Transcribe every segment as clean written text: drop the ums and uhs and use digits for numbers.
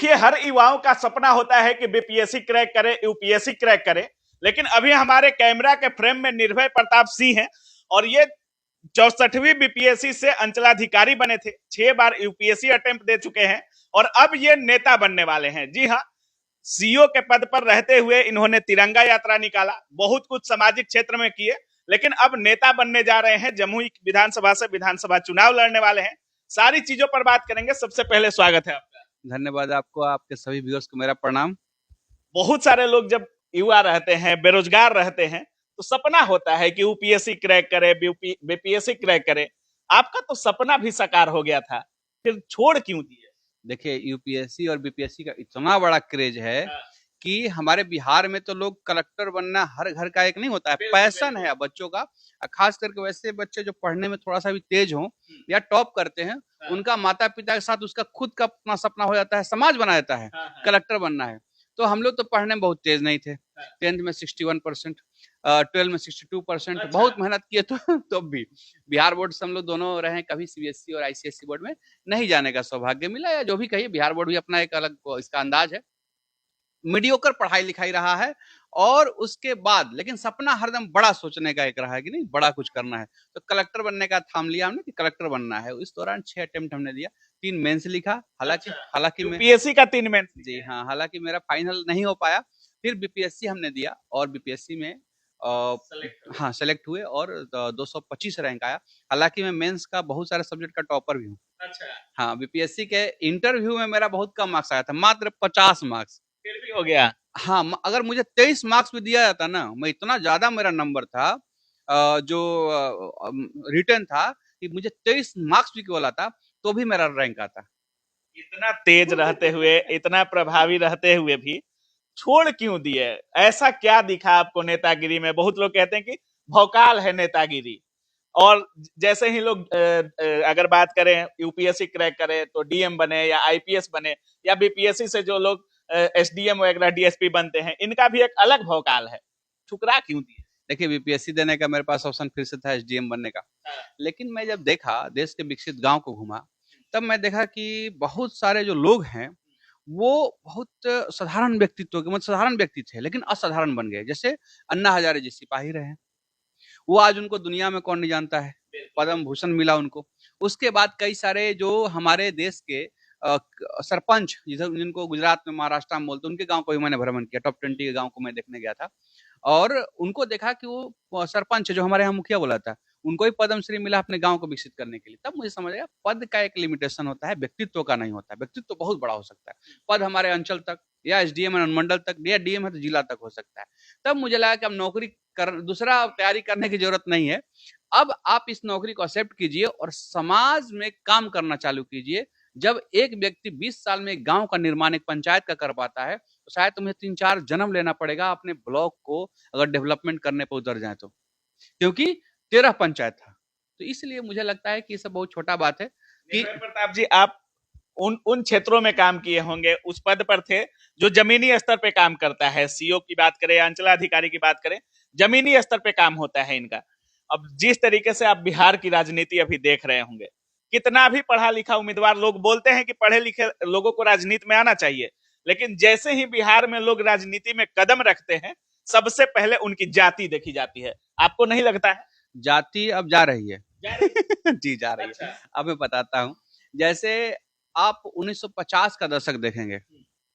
देखिए, हर युवाओं का सपना होता है कि बीपीएससी क्रैक करे, यूपीएससी क्रैक करे। लेकिन अभी हमारे कैमरा के फ्रेम में निर्भय प्रताप सिंह हैं और ये 64वीं बीपीएससी से अंचलाधिकारी बने थे, 6 बार यूपीएससी अटेम्प्ट दे चुके हैं और अब ये नेता बनने वाले हैं। जी हाँ, सीओ के पद पर रहते हुए इन्होंने तिरंगा यात्रा निकाला, बहुत कुछ सामाजिक क्षेत्र में किए, लेकिन अब नेता बनने जा रहे हैं। जमुई विधानसभा से विधानसभा चुनाव लड़ने वाले हैं। सारी चीजों पर बात करेंगे। सबसे पहले स्वागत है आपका। धन्यवाद आपको, आपके सभी व्यूअर्स को मेरा प्रणाम। बहुत सारे लोग जब युवा रहते हैं, बेरोजगार रहते हैं, तो सपना होता है कि यूपीएससी क्रैक करे, बीपीएससी क्रैक करे। आपका तो सपना भी साकार हो गया था, फिर छोड़ क्यों दिए? देखिए, यूपीएससी और बीपीएससी का इतना बड़ा क्रेज है कि हमारे बिहार में तो लोग कलेक्टर बनना हर घर का एक नहीं होता है, पैशन है बच्चों का। खास करके वैसे बच्चे जो पढ़ने में थोड़ा सा भी तेज हों या टॉप करते हैं, उनका माता पिता के साथ उसका खुद का अपना सपना हो जाता है, समाज बना देता है, कलेक्टर बनना है। तो हम लोग तो पढ़ने में बहुत तेज नहीं थे। 10th में 61%, 12 में 62%। अच्छा। बहुत मेहनत किए तो भी बिहार बोर्ड से हम लोग दोनों रहे, कभी सीबीएसई और आईसीएसई बोर्ड में नहीं जाने का सौभाग्य मिला, या जो भी कहिए, बिहार बोर्ड भी अपना एक अलग इसका अंदाज है। मीडियोकर पढ़ाई लिखाई रहा है और उसके बाद लेकिन सपना हरदम बड़ा सोचने का एक रहा है कि नहीं, बड़ा कुछ करना है। तो कलेक्टर बनने का थाम लिया हमने कि कलेक्टर बनना है। इस दौरान 6 अटेम्प्ट हमने दिया, 3 मेंस लिखा। हालांकि यूपीएससी का 3 मेंस। जी हाँ, हालांकि मेरा फाइनल नहीं हो पाया। फिर बीपीएससी हमने दिया और बीपीएससी में सेलेक्ट हुए और 225 रैंक आया। हालांकि मैं मेंस का बहुत सारे सब्जेक्ट का टॉपर भी हूँ। अच्छा। हाँ, बीपीएससी के इंटरव्यू में मेरा बहुत कम मार्क्स आया था, मात्र 50 मार्क्स। फिर भी हो गया। हाँ, अगर मुझे 23 मार्क्स भी दिया जाता ना, मैं इतना ज्यादा मेरा नंबर था जो रिटर्न था कि मुझे 23 मार्क्स भी केवल आता तो भी मेरा रैंक आता। इतना तेज रहते हुए, इतना प्रभावी रहते हुए भी छोड़ क्यों दिए? ऐसा क्या दिखा आपको नेतागिरी में? बहुत लोग कहते हैं कि भौकाल है नेतागिरी। और जैसे ही लोग अगर बात करें यूपीएससी क्रैक करे तो डीएम बने या आईपीएस बने, या बीपीएससी से जो लोग एसडीएम वगैरह डीएसपी बनते हैं, इनका भी एक अलग भौकाल है। ठुकरा क्यों दिए? देखिए, बीपीएससी देने का मेरे पास ऑप्शन फिर से था एसडीएम बनने का। लेकिन मैं जब देखा, देश के विकसित गांव को घूमा, तब मैं देखा कि बहुत सारे जो लोग हैं वो बहुत साधारण व्यक्तित्व के, मतलब साधारण व्यक्ति थे लेकिन असाधारण बन गए। जैसे अन्ना हजारे जी सिपाही रहे, वो आज उनको दुनिया में कौन नहीं जानता है, पद्म भूषण मिला उनको। उसके बाद कई सारे जो हमारे देश के सरपंच, जिनको गुजरात में, महाराष्ट्र में बोलते, उनके गांव को भी मैंने भ्रमण किया। टॉप 20 के गांव को मैं देखने गया था और उनको देखा कि वो सरपंच जो हमारे यहाँ मुखिया बोला था, उनको ही पद्मश्री मिला अपने गांव को विकसित करने के लिए। तब मुझे समझ आया पद का एक लिमिटेशन होता है, व्यक्तित्व का नहीं होता है। व्यक्तित्व तो बहुत बड़ा हो सकता है, पद हमारे अंचल तक या एसडीएम अनुमंडल तक या डीएम है तो जिला तक हो सकता है। तब मुझे लगा कि अब नौकरी दूसरा तैयारी करने की जरूरत नहीं है। अब आप इस नौकरी को एक्सेप्ट कीजिए और समाज में काम करना चालू कीजिए। जब एक व्यक्ति 20 साल में एक गांव का निर्माण, एक पंचायत का कर पाता है, तो शायद तुम्हें 3-4 जन्म लेना पड़ेगा अपने ब्लॉक को अगर डेवलपमेंट करने पर उतर जाए तो, क्योंकि 13 पंचायत था। तो इसलिए मुझे लगता है कि ये सब बहुत छोटा बात है कि प्रताप जी, आप उन क्षेत्रों में काम किए होंगे, उस पद पर थे जो जमीनी स्तर पे काम करता है। सीओ की बात करें या अंचलाधिकारी की बात करें, जमीनी स्तर पे काम होता है इनका। अब जिस तरीके से आप बिहार की राजनीति अभी देख रहे होंगे, कितना भी पढ़ा लिखा उम्मीदवार, लोग बोलते हैं कि पढ़े लिखे लोगों को राजनीति में आना चाहिए, लेकिन जैसे ही बिहार में लोग राजनीति में कदम रखते हैं, सबसे पहले उनकी जाति देखी जाती है। आपको नहीं लगता है? जाति अब जा रही है। जी, जा रही अच्छा। है। अब मैं बताता हूँ। जैसे आप 1950 का दशक देखेंगे,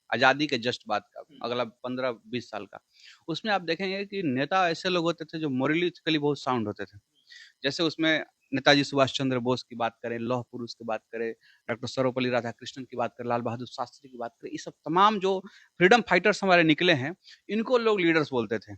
आजादी के जस्ट बाद का, अगला 15-20 साल का, उसमें आप देखेंगे कि नेता ऐसे लोग होते थे जो मोरलिस्टिकली बहुत साउंड होते थे। जैसे उसमें नेताजी सुभाष चंद्र बोस की बात करें, लौह पुरुष की बात करें, डॉक्टर सर्वपल्ली राधाकृष्णन की बात करें, लाल बहादुर शास्त्री की बात करें, ये सब तमाम जो फ्रीडम फाइटर्स हमारे निकले हैं, इनको लोग लीडर्स बोलते थे।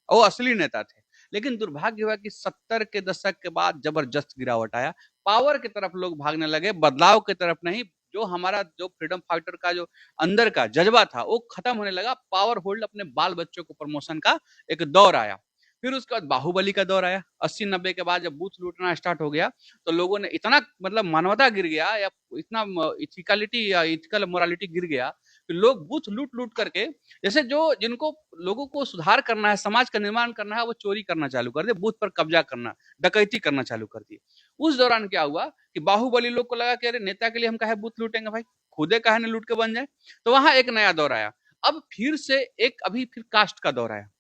वो असली नेता थे। लेकिन दुर्भाग्य हुआ कि 70 के दशक के बाद जबरदस्त गिरावट आया, पावर की तरफ लोग भागने लगे, बदलाव की तरफ नहीं। जो हमारा जो फ्रीडम फाइटर का जो अंदर का जज्बा था वो खत्म होने लगा। पावर होल्ड, अपने बाल बच्चों को प्रमोशन का एक दौर आया। फिर उसके बाद बाहुबली का दौर आया। 80-90 के बाद जब बूथ लूटना स्टार्ट हो गया तो लोगों ने इतना, मतलब मानवता गिर गया, या इतना इथिकलिटी या इथिकल मोरालिटी गिर गया कि लोग बूथ लूट लूट करके, जैसे जो जिनको लोगों को सुधार करना है, समाज का निर्माण करना है, वो चोरी करना चालू कर दिए, बूथ पर कब्जा करना, डकैती करना चालू कर दिए। उस दौरान क्या हुआ कि बाहुबली लोग को लगा कि अरे नेता के लिए हम काहे बूथ लूटेंगे भाई, खुदे काहे न लूट के बन जाए। तो वहां एक नया दौर आया। अब फिर से अभी फिर कास्ट का दौर आया।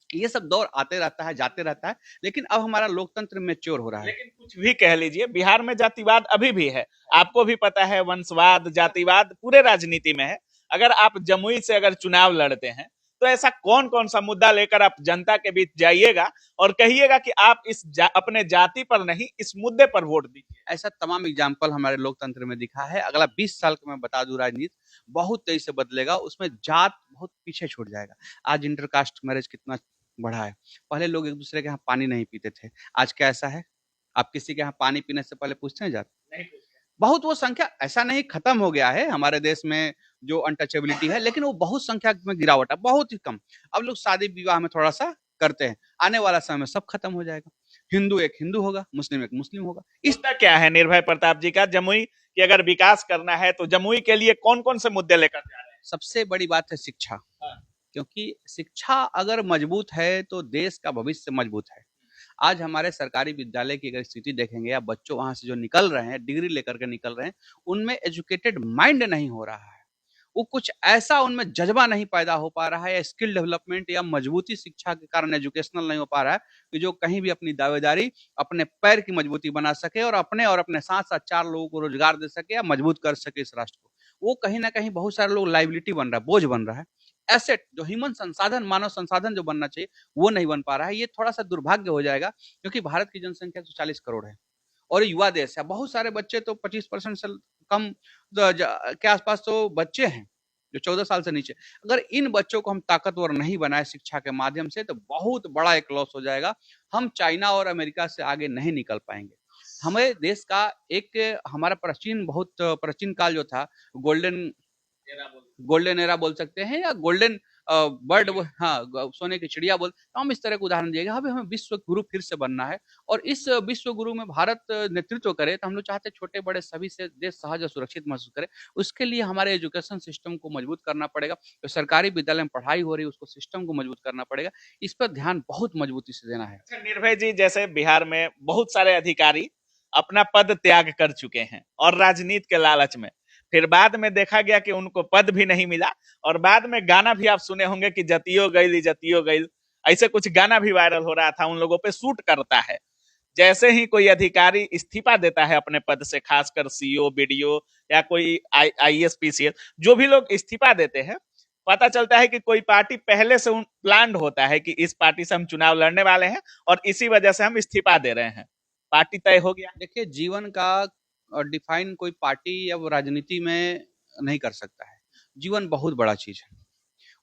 ये सब दौर आते रहता है, जाते रहता है, लेकिन अब हमारा लोकतंत्र मैच्योर हो रहा है। लेकिन कुछ भी कह लीजिए, बिहार में जातिवाद अभी भी है, आपको भी पता है, वंशवाद, जातिवाद पूरे राजनीति में है। अगर आप जमुई से अगर चुनाव लड़ते हैं तो ऐसा कौन कौन सा मुद्दा लेकर आप जनता के बीच जाइएगा और कहिएगा कि आप अपने जाति पर नहीं, इस मुद्दे पर वोट दीजिए। ऐसा तमाम एग्जाम्पल हमारे लोकतंत्र में दिखा है। अगला 20 साल का मैं बता दूं, राजनीति बहुत तेजी से बदलेगा, उसमें जात बहुत पीछे छूट जाएगा। आज इंटरकास्ट मैरिज कितना बढ़ा है। पहले लोग एक दूसरे के यहाँ पानी नहीं पीते थे, आज क्या ऐसा है? आप किसी के यहाँ पानी पीने से पहले पूछते हैं जात? नहीं पूछते। बहुत वो संख्या ऐसा नहीं खत्म हो गया है हमारे देश में जो अनटचेबिलिटी है, लेकिन वो बहुत संख्या में गिरावट है, बहुत ही कम। अब लोग शादी विवाह में थोड़ा सा करते हैं, आने वाला समय में सब खत्म हो जाएगा। हिंदू एक हिंदू होगा, मुस्लिम एक मुस्लिम होगा। इसका क्या है निर्भय प्रताप जी का, जमुई की अगर विकास करना है तो जमुई के लिए कौन कौन से मुद्दे लेकर जा रहे हैं? सबसे बड़ी बात है शिक्षा, क्योंकि शिक्षा अगर मजबूत है तो देश का भविष्य मजबूत है। आज हमारे सरकारी विद्यालय की अगर स्थिति देखेंगे, या बच्चों वहां से जो निकल रहे हैं, डिग्री लेकर के निकल रहे हैं, उनमें एजुकेटेड माइंड नहीं हो रहा है। वो कुछ ऐसा उनमें जज्बा नहीं पैदा हो पा रहा है, या स्किल डेवलपमेंट या मजबूती शिक्षा के कारण एजुकेशनल नहीं हो पा रहा है कि जो कहीं भी अपनी दावेदारी, अपने पैर की मजबूती बना सके और अपने साथ साथ 4 लोगों को रोजगार दे सके या मजबूत कर सके इस राष्ट्र को। वो कहीं ना कहीं बहुत सारे लोग लाइबिलिटी बन रहा है, बोझ बन रहा है। एसेट जो ह्यूमन संसाधन, मानव संसाधन जो बनना चाहिए, वो नहीं बन पा रहा है। ये थोड़ा सा दुर्भाग्य हो जाएगा, क्योंकि भारत की जनसंख्या तो 40 करोड़ है और युवा देश है। बहुत सारे बच्चे तो 25% से कम के आसपास तो बच्चे हैं जो 14 साल से नीचे। अगर इन बच्चों को हम ताकतवर नहीं बनाए शिक्षा के माध्यम से, तो बहुत बड़ा एक लॉस हो जाएगा। हम चाइना और अमेरिका से आगे नहीं निकल पाएंगे। हमें देश का एक हमारा बहुत प्राचीन काल जो था, गोल्डन एरा बोल सकते हैं, या गोल्डन बर्ड, हाँ, सोने की चिड़िया बोल, तो हम इस तरह का उदाहरण दिएगा। अभी हमें विश्व गुरु फिर से बनना है, और इस विश्व गुरु में भारत नेतृत्व करे, तो हम लोग चाहते हैं छोटे बड़े सभी से देश सहज और सुरक्षित महसूस करे। उसके लिए हमारे एजुकेशन सिस्टम को मजबूत करना पड़ेगा। जो सरकारी विद्यालय में पढ़ाई हो रही है, उसको सिस्टम को मजबूत करना पड़ेगा। इस पर ध्यान बहुत मजबूती से देना है। अच्छा निर्भय जी, जैसे बिहार में बहुत सारे अधिकारी अपना पद त्याग कर चुके हैं और राजनीति के लालच में, फिर बाद में देखा गया कि उनको पद भी नहीं मिला, और बाद में गाना भी आप सुने होंगे कि जतियो गईल, ऐसे कुछ गाना भी वायरल हो रहा था, उन लोगों पे सूट करता है। जैसे ही कोई अधिकारी इस्तीफा देता है अपने पद से, खासकर सीओ, बीडीओ या कोई आईएएस पीसीएस, जो भी लोग इस्तीफा देते हैं, पता चलता है कि कोई पार्टी पहले से प्लान्ड होता है कि इस पार्टी से हम चुनाव लड़ने वाले हैं और इसी वजह से हम इस्तीफा दे रहे हैं, पार्टी तय हो गया। देखिए, जीवन का डिफाइन कोई पार्टी या वो राजनीति में नहीं कर सकता है। जीवन बहुत बड़ा चीज है,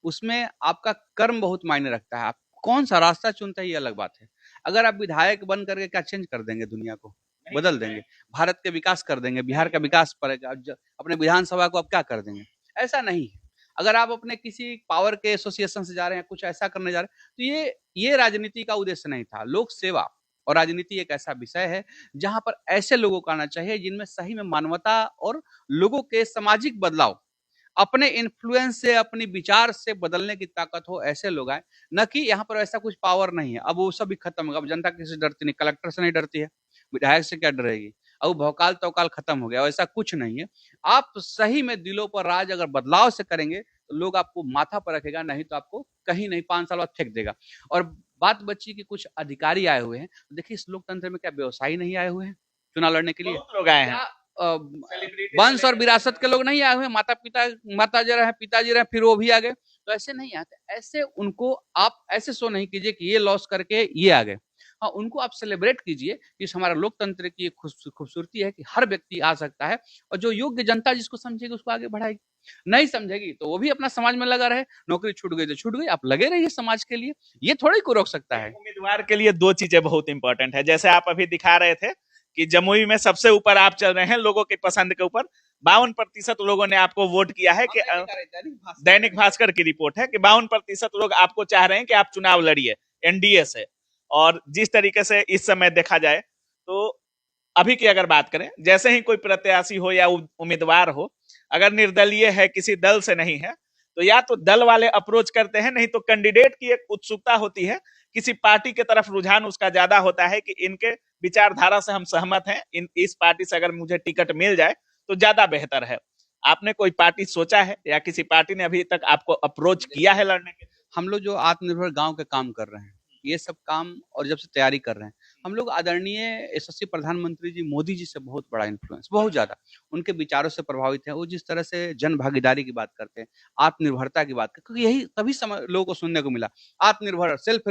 उसमें आपका कर्म बहुत मायने रखता है। आप कौन सा रास्ता चुनते हैं ये अलग बात है। अगर आप विधायक बन करके क्या चेंज कर देंगे, दुनिया को बदल देंगे, भारत के विकास कर देंगे, बिहार का विकास पर अपने विधानसभा को आप क्या कर देंगे? ऐसा नहीं है। अगर आप अपने किसी पावर के एसोसिएशन से जा रहे हैं, कुछ ऐसा करने जा रहे हैं, तो ये राजनीति का उद्देश्य नहीं था। लोक सेवा और राजनीति एक ऐसा विषय है जहां पर ऐसे लोगों को आना चाहिए जिनमें सही में मानवता और लोगों के सामाजिक बदलाव, अपने इन्फ्लुएंस से, अपनी विचार से बदलने की ताकत हो, ऐसे लोग आए। न कि यहाँ पर ऐसा कुछ पावर नहीं है। अब वो सब भी खत्म होगा। अब जनता किसी से डरती नहीं, कलेक्टर से नहीं डरती है, विधायक से क्या डरेगी? अब भौकाल तौकाल खत्म हो गया, ऐसा कुछ नहीं है। आप सही में दिलों पर राज अगर बदलाव से करेंगे तो लोग आपको माथा पर रखेगा, नहीं तो आपको कहीं नहीं 5 साल बाद फेंक देगा। और बात बची कि कुछ अधिकारी आए हुए हैं, तो देखिए इस लोकतंत्र में क्या व्यवसायी नहीं आए हुए हैं चुनाव लड़ने के लिए? बहुत लोग आए हैं, वंश और विरासत के लोग नहीं आए हुए, माता जी रहे, पिताजी रहे, फिर वो भी आ गए, तो ऐसे नहीं आते। ऐसे उनको आप ऐसे शो नहीं कीजिए कि ये लॉस करके ये आ गए। हाँ, उनको आप सेलिब्रेट कीजिए कि हमारा लोकतंत्र की खूबसूरती है कि हर व्यक्ति आ सकता है, और जो योग्य जनता जिसको समझेगी उसको आगे बढ़ाएगी। नहीं समझेगी तो वो भी अपना समाज में लगा रहे। नौकरी छूट गई तो छूट गई, आप लगे रहिए समाज के लिए, ये थोड़ी को रोक सकता है। उम्मीदवार के लिए 2 चीजें बहुत इंपॉर्टेंट है। जैसे आप अभी दिखा रहे थे कि जमुई में सबसे ऊपर आप चल रहे हैं लोगों की पसंद के ऊपर। 52% लोगों ने आपको वोट किया है कि दैनिक भास्कर की रिपोर्ट है कि 52% लोग आपको चाह रहे हैं कि आप चुनाव लड़िए एनडीए से। और जिस तरीके से इस समय देखा जाए तो अभी की अगर बात करें, जैसे ही कोई प्रत्याशी हो या उम्मीदवार हो, अगर निर्दलीय है, किसी दल से नहीं है, तो या तो दल वाले अप्रोच करते हैं, नहीं तो कैंडिडेट की एक उत्सुकता होती है, किसी पार्टी के तरफ रुझान उसका ज्यादा होता है कि इनके विचारधारा से हम सहमत हैं, इस पार्टी से अगर मुझे टिकट मिल जाए तो ज्यादा बेहतर है। आपने कोई पार्टी सोचा है या किसी पार्टी ने अभी तक आपको अप्रोच किया है लड़ने के लिए? हम लोग जो आत्मनिर्भर गांव के काम कर रहे हैं, ये सब काम और जब से तैयारी कर रहे हैं, हम लोग आदरणीय यशस्वी प्रधानमंत्री जी मोदी जी से बहुत बड़ा इन्फ्लुएंस, बहुत ज्यादा उनके विचारों से प्रभावित है। वो जिस तरह से जन भागीदारी की बात करते हैं, आत्मनिर्भरता की बात करते हैं, क्योंकि यही तभी समय लोगों को सुनने को मिला, आत्मनिर्भर, सेल्फ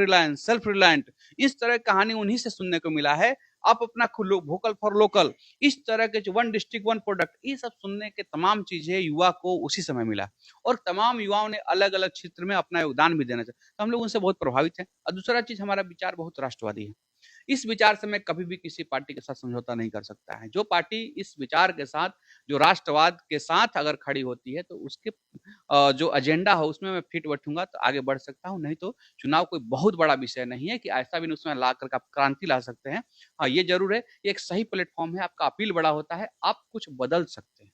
रिलायंट, इस तरह की कहानी उन्हीं से सुनने को मिला है। आप अपना वोकल फॉर लोकल, इस तरह के जो वन डिस्ट्रिक्ट वन प्रोडक्ट, ये सब सुनने के तमाम चीजें युवा को उसी समय मिला और तमाम युवाओं ने अलग अलग क्षेत्र में अपना योगदान भी देना चाहिए, तो हम लोग उनसे बहुत प्रभावित हैं। और दूसरा चीज, हमारा विचार बहुत राष्ट्रवादी है। इस विचार से मैं कभी भी किसी पार्टी के साथ समझौता नहीं कर सकता है। जो पार्टी इस विचार के साथ, जो राष्ट्रवाद के साथ अगर खड़ी होती है, तो उसके जो एजेंडा हो उसमें मैं फिट बैठूंगा तो आगे बढ़ सकता हूँ, नहीं तो चुनाव कोई बहुत बड़ा विषय नहीं है कि ऐसा भी उसमें ला करके आप क्रांति ला सकते हैं। हाँ, ये जरूर है, ये एक सही प्लेटफॉर्म है, आपका अपील बड़ा होता है, आप कुछ बदल सकते हैं।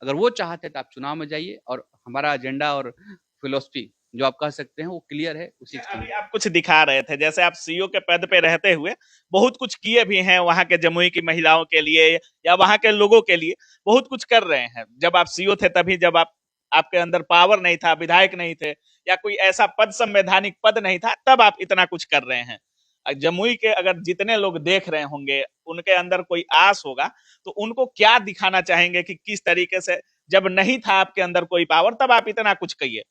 अगर वो चाहते हैं तो आप चुनाव में जाइए, और हमारा एजेंडा और फिलोसफी जो आप कह सकते हैं वो क्लियर है, उसी अभी आप कुछ दिखा रहे थे, जैसे आप सीईओ के पद पे रहते हुए बहुत कुछ किए भी हैं वहां के जमुई की महिलाओं के लिए या वहां के लोगों के लिए, बहुत कुछ कर रहे हैं। जब आप सीईओ थे तभी, जब आपके अंदर पावर नहीं था, विधायक नहीं थे या कोई ऐसा पद, संवैधानिक पद नहीं था, तब आप इतना कुछ कर रहे हैं। जमुई के अगर जितने लोग देख रहे होंगे, उनके अंदर कोई आस होगा, तो उनको क्या दिखाना चाहेंगे कि किस तरीके से जब नहीं था आपके अंदर कोई पावर, तब आप इतना कुछ कहिए,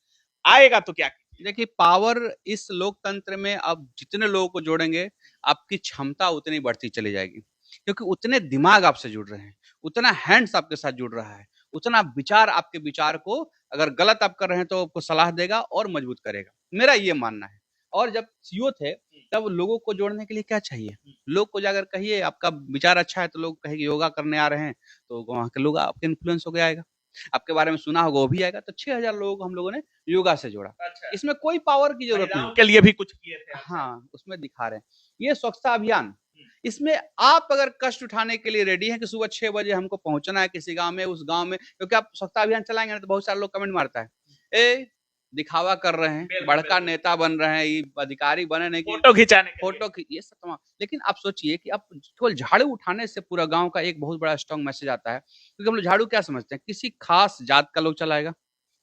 आएगा तो क्या? देखिए, पावर इस लोकतंत्र में अब जितने लोगों को जोड़ेंगे, आपकी क्षमता उतनी बढ़ती चली जाएगी, क्योंकि उतने दिमाग आपसे जुड़ रहे हैं, उतना हैंड्स आपके साथ जुड़ रहा है, उतना विचार आपके विचार को अगर गलत आप कर रहे हैं तो आपको सलाह देगा और मजबूत करेगा। मेरा ये मानना है। और जब सीईओ थे तब लोगों को जोड़ने के लिए क्या चाहिए? लोग को जाकर कहिए आपका विचार अच्छा है, तो लोग कहेंगे योगा करने आ रहे हैं, तो वहाँ के लोग आपके इन्फ्लुएंस हो गया आएगा, आपके बारे में सुना होगा वो भी आएगा। तो 6000 लोगों को हम लोगों ने योगा से जोड़ा। अच्छा। इसमें कोई पावर की जरूरत नहीं के लिए भी कुछ किए थे? हाँ, उसमें दिखा रहे हैं। ये स्वच्छता अभियान, इसमें आप अगर कष्ट उठाने के लिए रेडी हैं कि सुबह 6 बजे हमको पहुंचना है किसी गांव में, उस गांव में, क्योंकि आप स्वच्छता अभियान चलाएंगे ना तो बहुत सारे लोग कमेंट मारता है, ए दिखावा कर रहे हैं, बड़का नेता बन रहे हैं, ये अधिकारी बने नहीं, फोटो खिंचाने, ये सब तमाम। लेकिन आप सोचिए कि आप केवल झाड़ू उठाने से पूरा गांव का एक बहुत बड़ा स्ट्रॉन्ग मैसेज आता है, क्योंकि हम लोग झाड़ू क्या समझते हैं, किसी खास जात का लोग चलाएगा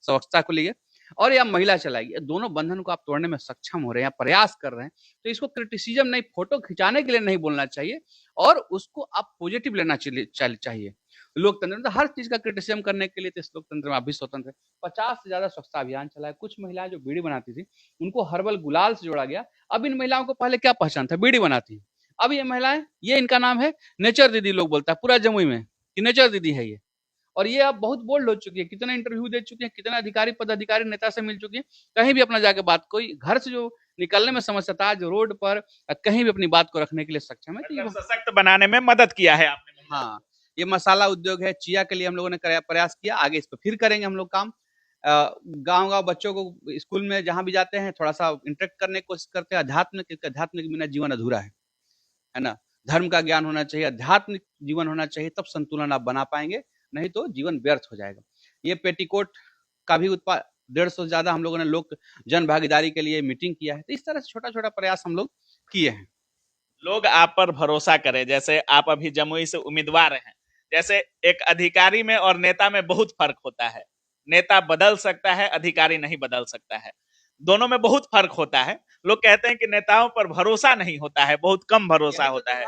स्वच्छता को लिए, और या महिला चलाएगी, दोनों बंधन को आप तोड़ने में सक्षम हो रहे हैं या प्रयास कर रहे हैं, तो इसको क्रिटिसिज्म नहीं, फोटो खिंचाने के लिए नहीं बोलना चाहिए, और उसको आप पॉजिटिव लेना चाहिए। लोकतंत्र में तो हर चीज का क्रिटिसिज्म करने के लिए, तो इस लोकतंत्र में आप भी स्वतंत्र है। 50 से ज्यादा स्वच्छता अभियान चला है। कुछ महिलाएं जो बीड़ी बनाती थी उनको हर्बल गुलाल से जोड़ा गया। अब इन महिलाओं को पहले क्या पहचान था, बीड़ी बनाती, अब ये महिलाएं, ये इनका नाम है नेचर दीदी, लोग बोलता है पूरा जमुई में कि नेचर दीदी है ये, और ये अब बहुत बोल्ड हो चुकी है, कितना इंटरव्यू दे चुकी है, कितना अधिकारी पदाधिकारी नेता से मिल चुकी है, कहीं भी अपना जाके बात, कोई घर से जो निकलने में समस्या था, जो रोड पर कहीं भी अपनी बात को रखने के लिए सक्षम है। तो ये सशक्त बनाने में मदद किया है आपने। हाँ, ये मसाला उद्योग है, चिया के लिए हम लोगों ने प्रयास किया, आगे इस पर फिर करेंगे हम लोग काम। गांव-गांव बच्चों को स्कूल में जहां भी जाते हैं थोड़ा सा इंटरेक्ट करने की कोशिश करते हैं, अध्यात्म के बिना जीवन अधूरा है ना? धर्म का ज्ञान होना चाहिए, आध्यात्मिक जीवन होना चाहिए, तब संतुलन आप बना पाएंगे, नहीं तो जीवन व्यर्थ हो जाएगा। ये पेटीकोट का भी 150 से ज्यादा हम लोगों ने लोग जन भागीदारी के लिए मीटिंग किया है, तो इस तरह से छोटा छोटा प्रयास हम लोग किए हैं। लोग आप पर भरोसा करें, जैसे आप अभी जमुई से उम्मीदवार हैं, जैसे एक अधिकारी में और नेता में बहुत फर्क होता है। नेता बदल सकता है, अधिकारी नहीं बदल सकता है, दोनों में बहुत फर्क होता है। लोग कहते हैं कि नेताओं पर भरोसा नहीं होता है, बहुत कम भरोसा होता है।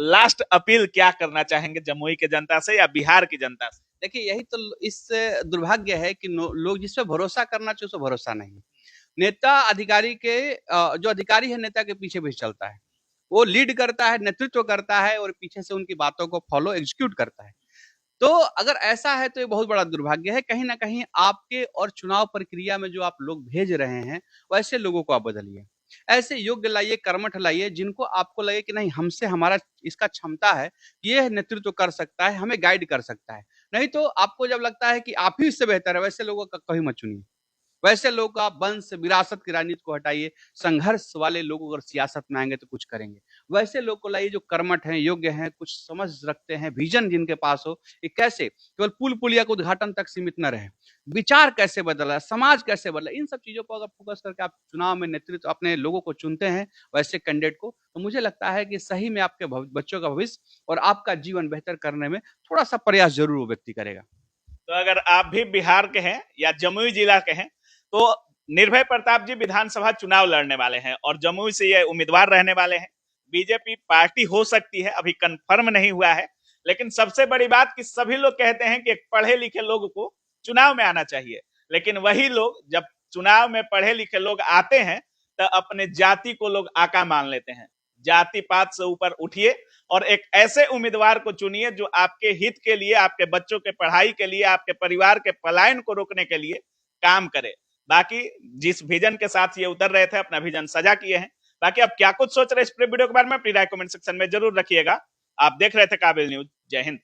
लास्ट अपील क्या करना चाहेंगे जमुई के जनता से या बिहार की जनता से? देखिए, यही तो इस दुर्भाग्य है कि लोग जिस पे भरोसा करना चाहिए उस पर भरोसा नहीं है। नेता अधिकारी के जो अधिकारी है नेता के पीछे पीछे चलता है, वो लीड करता है, नेतृत्व करता है और पीछे से उनकी बातों को फॉलो एग्जीक्यूट करता है। तो अगर ऐसा है तो ये बहुत बड़ा दुर्भाग्य है। कहीं ना कहीं आपके और चुनाव प्रक्रिया में जो आप लोग भेज रहे हैं, वैसे लोगों को आप बदलिए, ऐसे योग्य लाइए, कर्मठ लाइए, जिनको आपको लगे कि नहीं, हमसे हमारा इसका क्षमता है, ये नेतृत्व कर सकता है, हमें गाइड कर सकता है। नहीं तो आपको जब लगता है कि आप ही इससे बेहतर है, वैसे लोगों का कभी मत चुनिए। वैसे लोग आप वंश विरासत की राजनीति को हटाइए, संघर्ष वाले लोग अगर सियासत में आएंगे तो कुछ करेंगे। वैसे लोग को लाइए जो कर्मठ हैं, योग्य हैं, कुछ समझ रखते हैं, विजन जिनके पास हो कि कैसे केवल पुल पुलिया के उद्घाटन तक सीमित न रहे, विचार कैसे बदला, समाज कैसे बदला, इन सब चीजों पर अगर फोकस करके आप चुनाव में नेतृत्व अपने लोगों को चुनते हैं, वैसे कैंडिडेट को, तो मुझे लगता है कि सही में आपके बच्चों का भविष्य और आपका जीवन बेहतर करने में थोड़ा सा प्रयास जरूर वो व्यक्ति करेगा। तो अगर आप भी बिहार के हैं या जमुई जिला के हैं तो निर्भय प्रताप जी विधानसभा चुनाव लड़ने वाले हैं और जमुई से ये उम्मीदवार रहने वाले हैं। बीजेपी पार्टी हो सकती है, अभी कंफर्म नहीं हुआ है, लेकिन सबसे बड़ी बात कि सभी लोग कहते हैं कि पढ़े लिखे लोगों को चुनाव में आना चाहिए, लेकिन वही लोग जब चुनाव में पढ़े लिखे लोग आते हैं तो अपने जाति को लोग आका मान लेते हैं। जाति पात से ऊपर उठिए और एक ऐसे उम्मीदवार को चुनिए जो आपके हित के लिए, आपके बच्चों के पढ़ाई के लिए, आपके परिवार के पलायन को रोकने के लिए काम करे। बाकी जिस विजन के साथ ये उतर रहे थे, अपना विजन सजा किए हैं। बाकी आप क्या कुछ सोच रहे हैं इस वीडियो के बारे में, अपनी राय कमेंट सेक्शन में जरूर रखिएगा। आप देख रहे थे काबिल न्यूज। जय हिंद।